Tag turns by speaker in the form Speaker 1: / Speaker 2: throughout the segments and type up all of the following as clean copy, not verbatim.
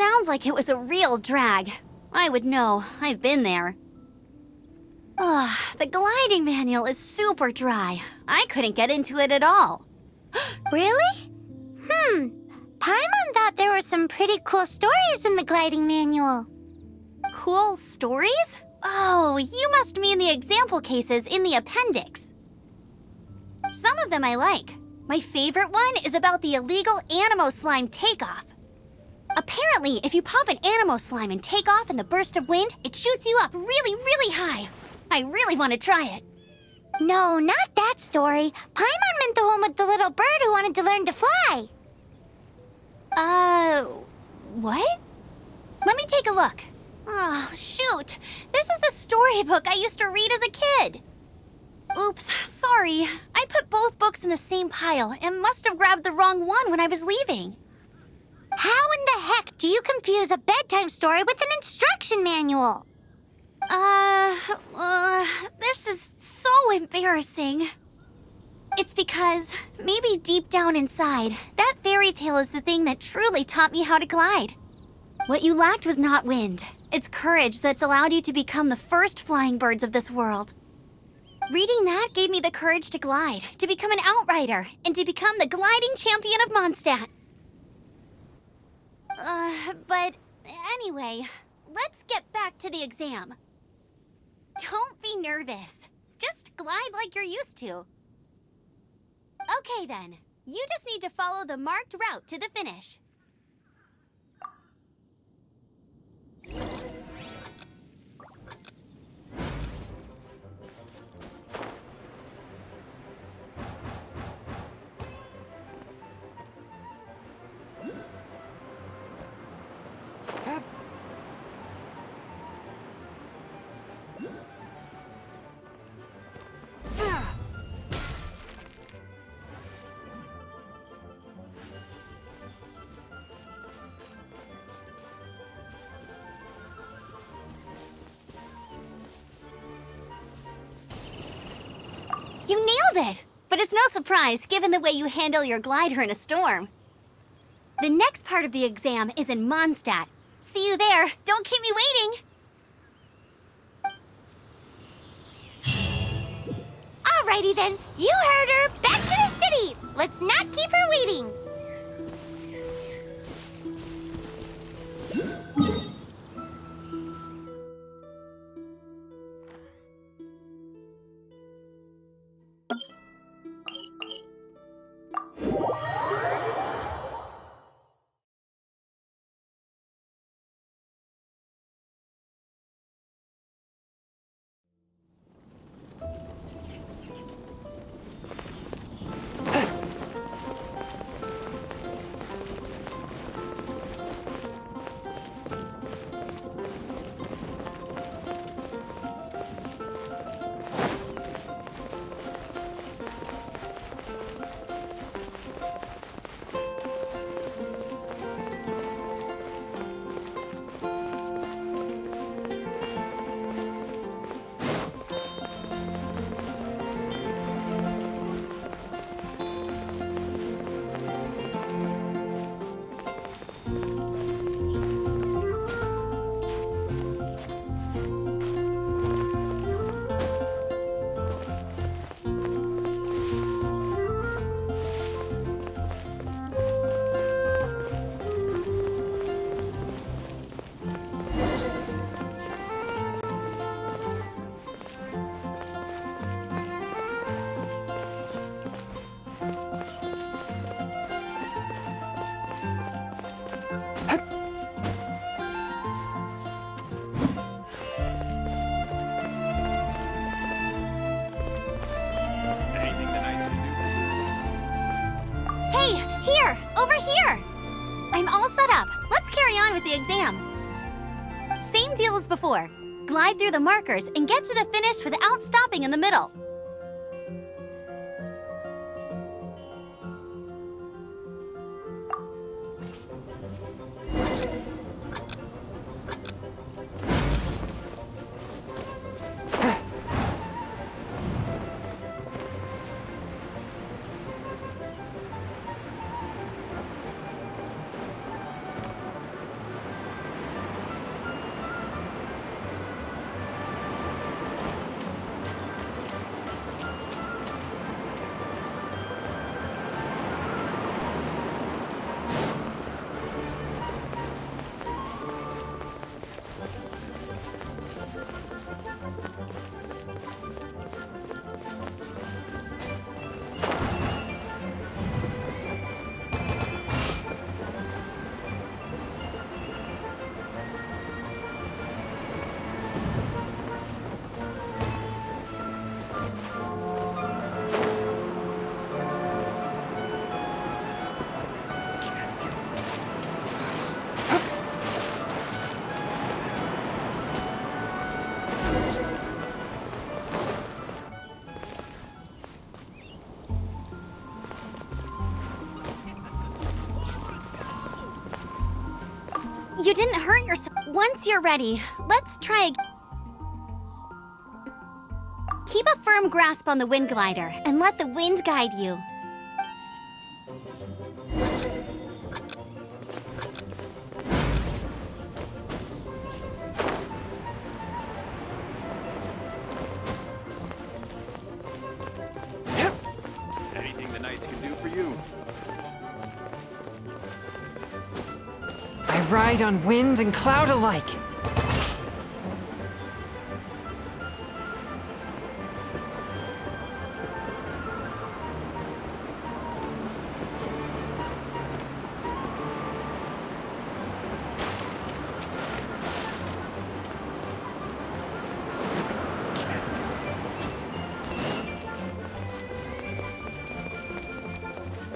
Speaker 1: sounds like it was a real drag. I would know. I've been there. Ugh, the gliding manual is super dry. I couldn't get into it at all.
Speaker 2: Really? Paimon thought there were some pretty cool stories in the gliding manual.
Speaker 1: Cool stories? Oh, you must mean the example cases in the appendix. Some of them I like. My favorite one is about the illegal Animo Slime takeoff. Apparently, if you pop an Animo Slime and take off in the burst of wind, it shoots you up really, really high. I really want to try it.
Speaker 2: No, not that story. Paimon meant the one with the little bird who wanted to learn to fly.
Speaker 1: What? Let me take a look. Oh, shoot. This is the storybook I used to read as a kid. Oops, sorry. I put both books in the same pile and must have grabbed the wrong one when I was leaving.
Speaker 2: How in the heck do you confuse a bedtime story with an instruction manual?
Speaker 1: This is so embarrassing. It's because, maybe deep down inside, that fairy tale is the thing that truly taught me how to glide. What you lacked was not wind. It's courage that's allowed you to become the first flying birds of this world. Reading that gave me the courage to glide, to become an outrider, and to become the gliding champion of Mondstadt. But anyway, let's get back to the exam. Don't be nervous. Just glide like you're used to. Okay then, you just need to follow the marked route to the finish. You nailed it! But it's no surprise, given the way you handle your glider in a storm. The next part of the exam is in Mondstadt. See you there. Don't keep me waiting!
Speaker 2: Alrighty then, you heard her. Back to the city. Let's not keep her waiting.
Speaker 1: I'm all set up. Let's carry on with the exam. Same deal as before. Glide through the markers and get to the finish without stopping in the middle. You didn't hurt yourself. Once you're ready, let's try again. Keep a firm grasp on the wind glider and let the wind guide you.
Speaker 3: Anything the knights can do for you.
Speaker 4: I ride on wind and cloud alike.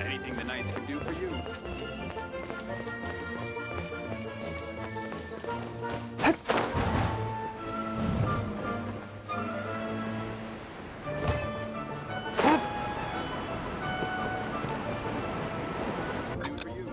Speaker 3: Anything the knights can do for you. Do for you.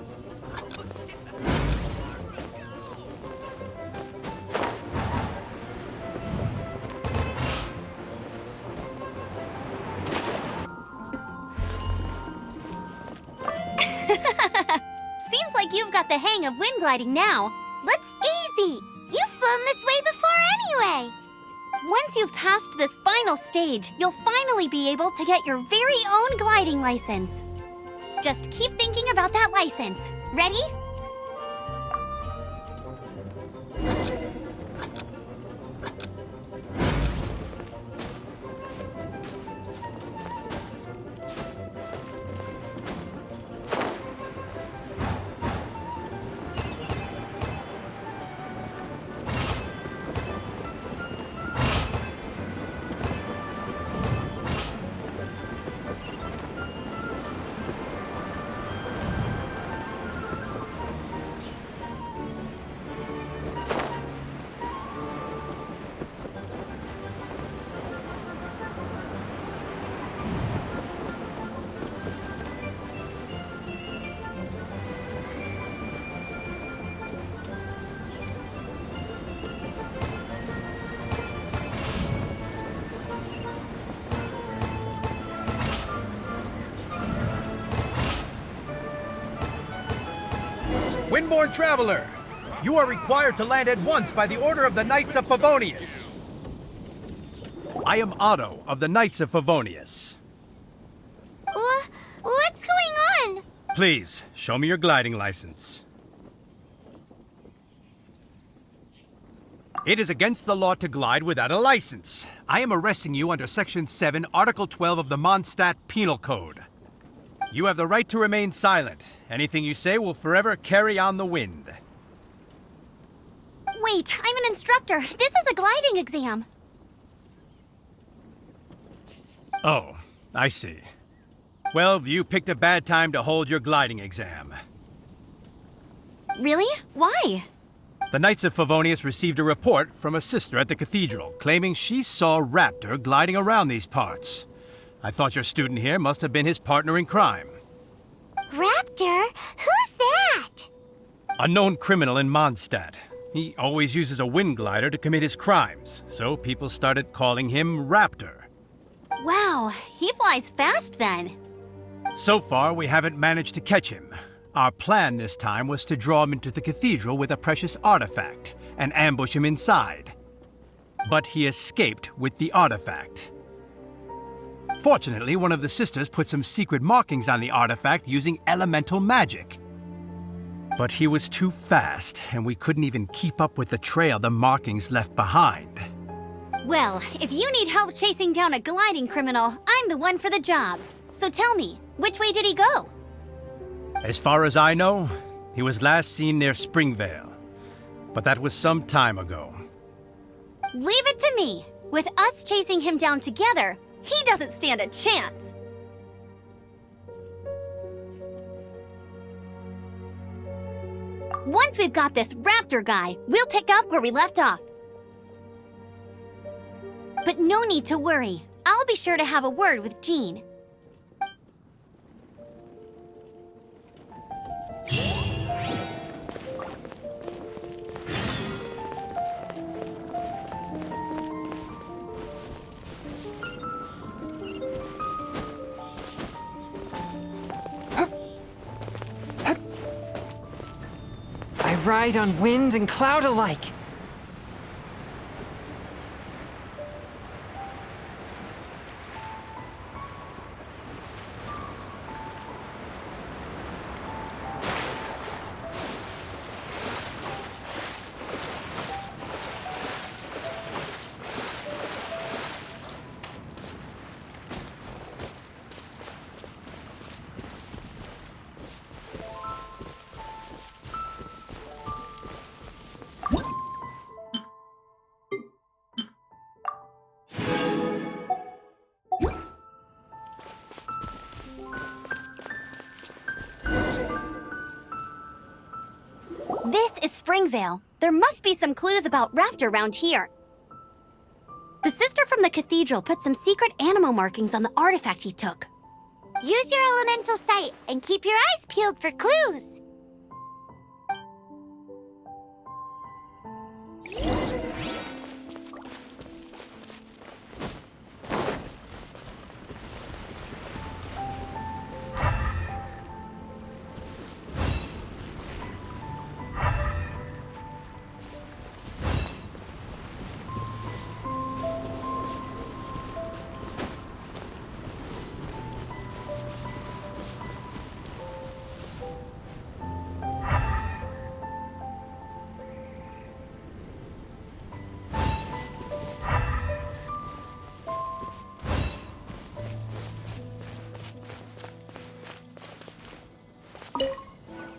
Speaker 1: Seems like you've got the hang of wind gliding now. Let's...
Speaker 2: Easy! You've flown this way before anyway!
Speaker 1: Once you've passed this final stage, you'll finally be able to get your very own gliding license. Just keep thinking about that license. Ready?
Speaker 5: Windborne Traveler, you are required to land at once by the order of the Knights of Favonius. I am Otto of the Knights of Favonius.
Speaker 2: What's going on?
Speaker 5: Please, show me your gliding license. It is against the law to glide without a license. I am arresting you under Section 7, Article 12 of the Mondstadt Penal Code. You have the right to remain silent. Anything you say will forever carry on the wind.
Speaker 1: Wait, I'm an instructor. This is a gliding exam.
Speaker 5: Oh, I see. Well, you picked a bad time to hold your gliding exam.
Speaker 1: Really? Why?
Speaker 5: The Knights of Favonius received a report from a sister at the cathedral claiming she saw Raptor gliding around these parts. I thought your student here must have been his partner in crime.
Speaker 2: Raptor? Who's that?
Speaker 5: A known criminal in Mondstadt. He always uses a wind glider to commit his crimes, so people started calling him Raptor.
Speaker 1: Wow, he flies fast then.
Speaker 5: So far, we haven't managed to catch him. Our plan this time was to draw him into the cathedral with a precious artifact and ambush him inside. But he escaped with the artifact. Fortunately, one of the sisters put some secret markings on the artifact using elemental magic. But he was too fast, and we couldn't even keep up with the trail the markings left behind.
Speaker 1: Well, if you need help chasing down a gliding criminal, I'm the one for the job. So tell me, which way did he go?
Speaker 5: As far as I know, he was last seen near Springvale. But that was some time ago.
Speaker 1: Leave it to me. With us chasing him down together, he doesn't stand a chance. Once we've got this Raptor guy, we'll pick up where we left off. But no need to worry. I'll be sure to have a word with Jean.
Speaker 4: ride on wind and cloud alike.
Speaker 1: This is Springvale. There must be some clues about Raptor around here. The sister from the cathedral put some secret animal markings on the artifact he took.
Speaker 2: Use your elemental sight and keep your eyes peeled for clues.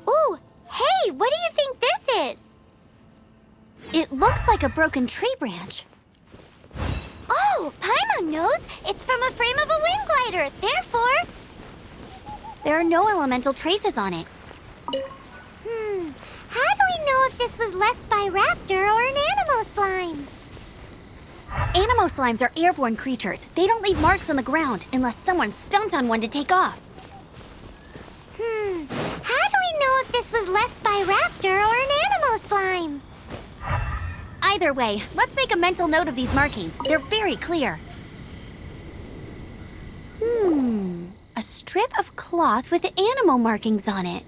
Speaker 2: Ooh, hey, what do you think this is?
Speaker 1: It looks like a broken tree branch.
Speaker 2: Oh, Paimon knows. It's from a frame of a wind glider. Therefore...
Speaker 1: There are no elemental traces on it.
Speaker 2: How do we know if this was left by Raptor or an Animo slime?
Speaker 1: Animo slimes are airborne creatures. They don't leave marks on the ground unless someone stomped on one to take off.
Speaker 2: How do we know if this was left by Raptor or an Animo slime?
Speaker 1: Either way, let's make a mental note of these markings. They're very clear. A strip of cloth with Animo markings on it.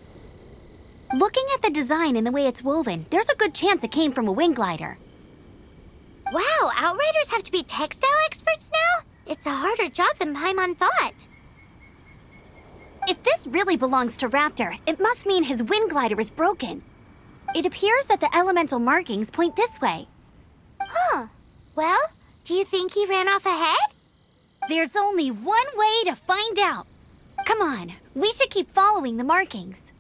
Speaker 1: Looking at the design and the way it's woven, there's a good chance it came from a wind glider.
Speaker 2: Wow, Outriders have to be textile experts now? It's a harder job than Paimon thought.
Speaker 1: If this really belongs to Raptor, it must mean his wind glider is broken. It appears that the elemental markings point this way.
Speaker 2: Huh. Well, do you think he ran off ahead?
Speaker 1: There's only one way to find out. Come on, we should keep following the markings.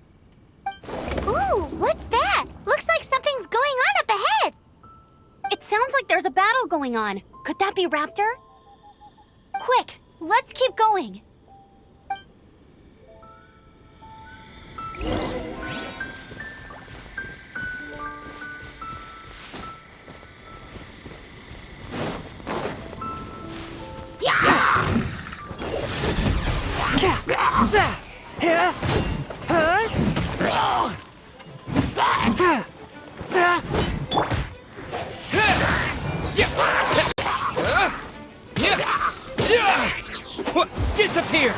Speaker 2: Ooh, what's that? Looks like something's going on up ahead.
Speaker 1: It sounds like there's a battle going on. Could that be Raptor? Quick, let's keep going.
Speaker 4: Disappear!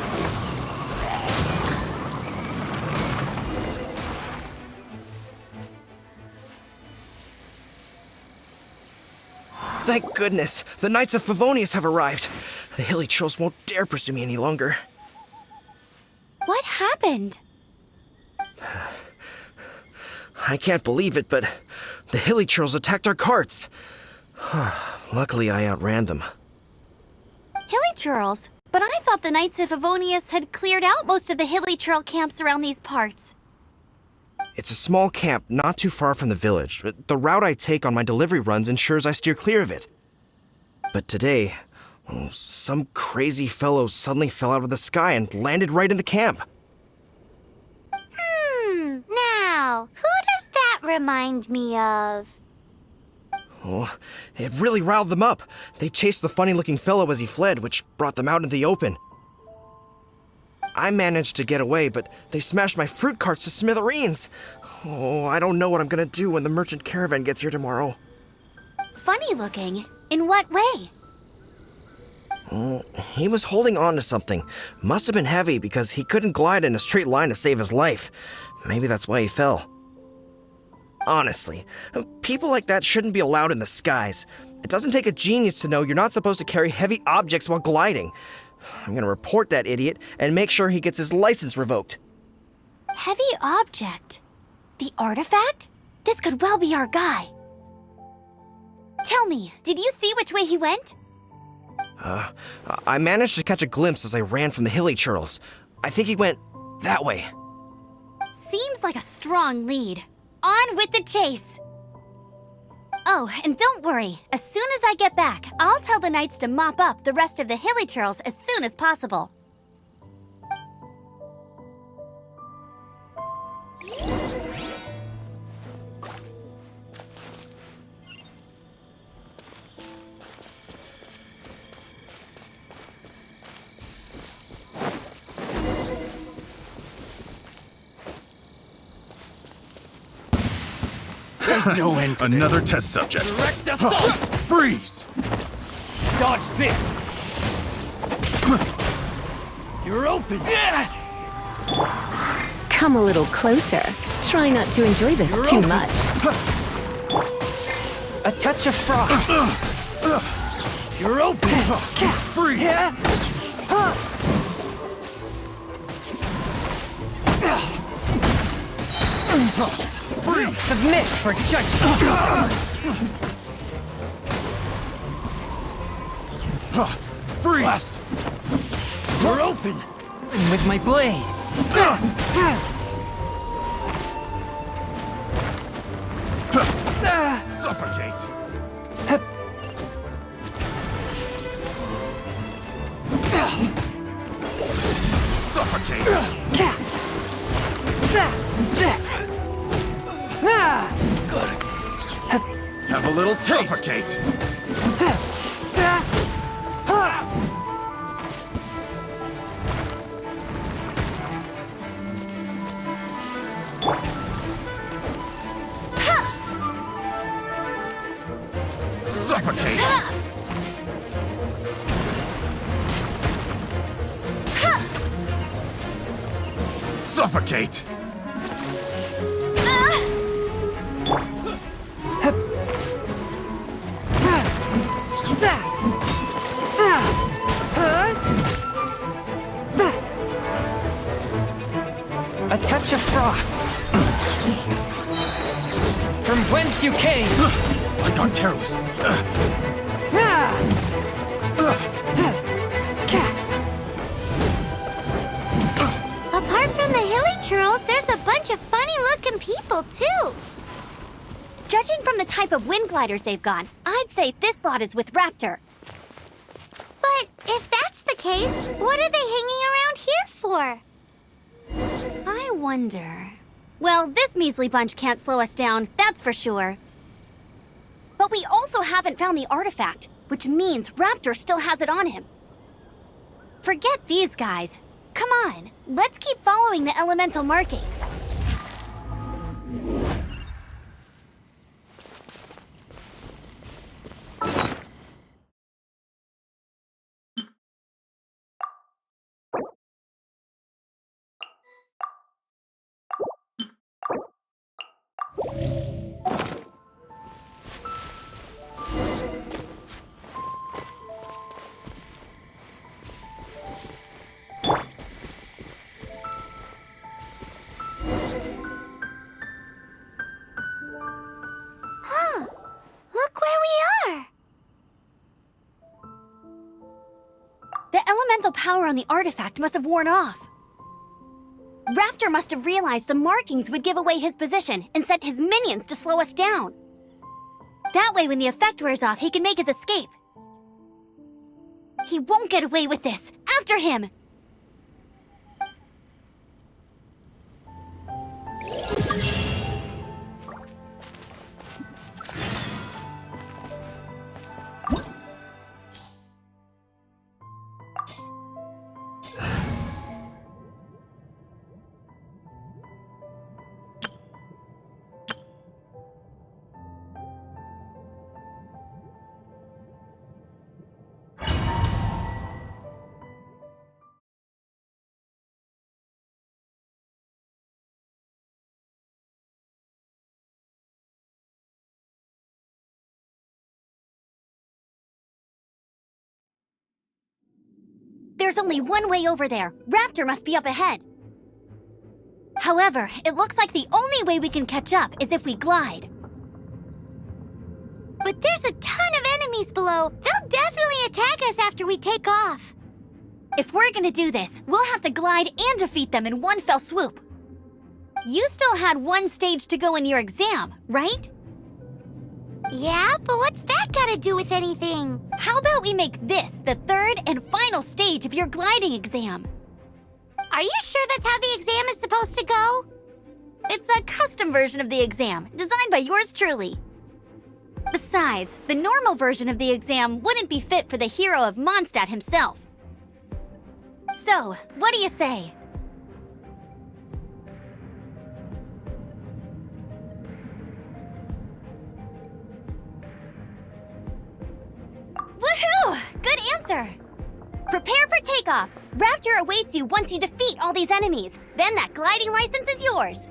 Speaker 6: Thank goodness, the Knights of Favonius have arrived. The hilly trolls won't dare pursue me any longer.
Speaker 1: What happened?
Speaker 6: I can't believe it, but the hilly trolls attacked our carts. Luckily, I outran them.
Speaker 1: Hilly Churls? But I thought the Knights of Favonius had cleared out most of the Hilly Churl camps around these parts.
Speaker 6: It's a small camp not too far from the village. The route I take on my delivery runs ensures I steer clear of it. But today, some crazy fellow suddenly fell out of the sky and landed right in the camp.
Speaker 2: Now, who does that remind me of?
Speaker 6: Oh, it really riled them up. They chased the funny-looking fellow as he fled, which brought them out into the open. I managed to get away, but they smashed my fruit carts to smithereens. Oh, I don't know what I'm gonna do when the merchant caravan gets here tomorrow.
Speaker 1: Funny looking? In what way?
Speaker 6: Oh, he was holding on to something. Must have been heavy because he couldn't glide in a straight line to save his life. Maybe that's why he fell. Honestly, people like that shouldn't be allowed in the skies. It doesn't take a genius to know you're not supposed to carry heavy objects while gliding. I'm gonna report that idiot and make sure he gets his license revoked.
Speaker 1: Heavy object? The artifact? This could well be our guy. Tell me, did you see which way he went?
Speaker 6: I managed to catch a glimpse as I ran from the hilly churls. I think he went that way.
Speaker 1: Seems like a strong lead. On with the chase! Oh, and don't worry. As soon as I get back, I'll tell the knights to mop up the rest of the hilly churls as soon as possible.
Speaker 5: There's no end to
Speaker 7: Another test subject.
Speaker 5: Direct assault! Freeze! Dodge this! You're open!
Speaker 8: Come a little closer. Try not to enjoy this too much.
Speaker 4: A touch of frost.
Speaker 5: You're open! Freeze!
Speaker 4: Submit for judgment.
Speaker 5: Freeze! You're open!
Speaker 4: And with my blade.
Speaker 7: Suffocate. Suffocate. Have a little taste. Suffocate. Suffocate. Suffocate.
Speaker 4: A touch of frost. From whence you came.
Speaker 7: I got careless.
Speaker 2: Apart from the hilly churls, there's a bunch of funny-looking people, too.
Speaker 1: Judging from the type of wind gliders they've got, I'd say this lot is with Raptor.
Speaker 2: But if that's the case, what are they hanging around here for?
Speaker 1: I wonder... Well, this measly bunch can't slow us down, that's for sure. But we also haven't found the artifact, which means Raptor still has it on him. Forget these guys. Come on, let's keep following the elemental markings.
Speaker 2: Look where we are.
Speaker 1: The elemental power on the artifact must have worn off. Raptor must have realized the markings would give away his position and sent his minions to slow us down. That way, when the effect wears off, he can make his escape. He won't get away with this. After him! There's only one way over there. Raptor must be up ahead. However, it looks like the only way we can catch up is if we glide.
Speaker 2: But there's a ton of enemies below. They'll definitely attack us after we take off.
Speaker 1: If we're gonna do this, we'll have to glide and defeat them in one fell swoop. You still had one stage to go in your exam, right?
Speaker 2: Yeah, but what's that gotta do with anything?
Speaker 1: How about we make this the third and final stage of your gliding exam?
Speaker 2: Are you sure that's how the exam is supposed to go?
Speaker 1: It's a custom version of the exam, designed by yours truly. Besides, the normal version of the exam wouldn't be fit for the hero of Mondstadt himself. So, what do you say? Woohoo! Good answer! Prepare for takeoff. Raptor awaits you once you defeat all these enemies. Then that gliding license is yours.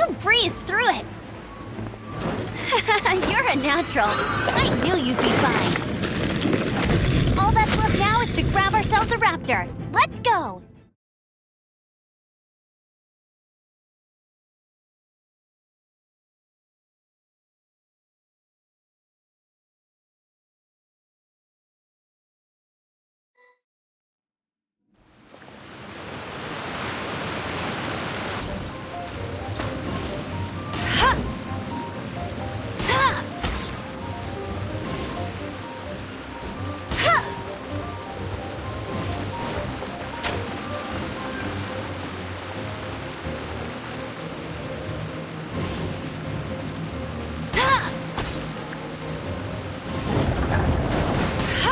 Speaker 1: You breezed through it. You're a natural. I knew you'd be fine. All that's left now is to grab ourselves a raptor. Let's go!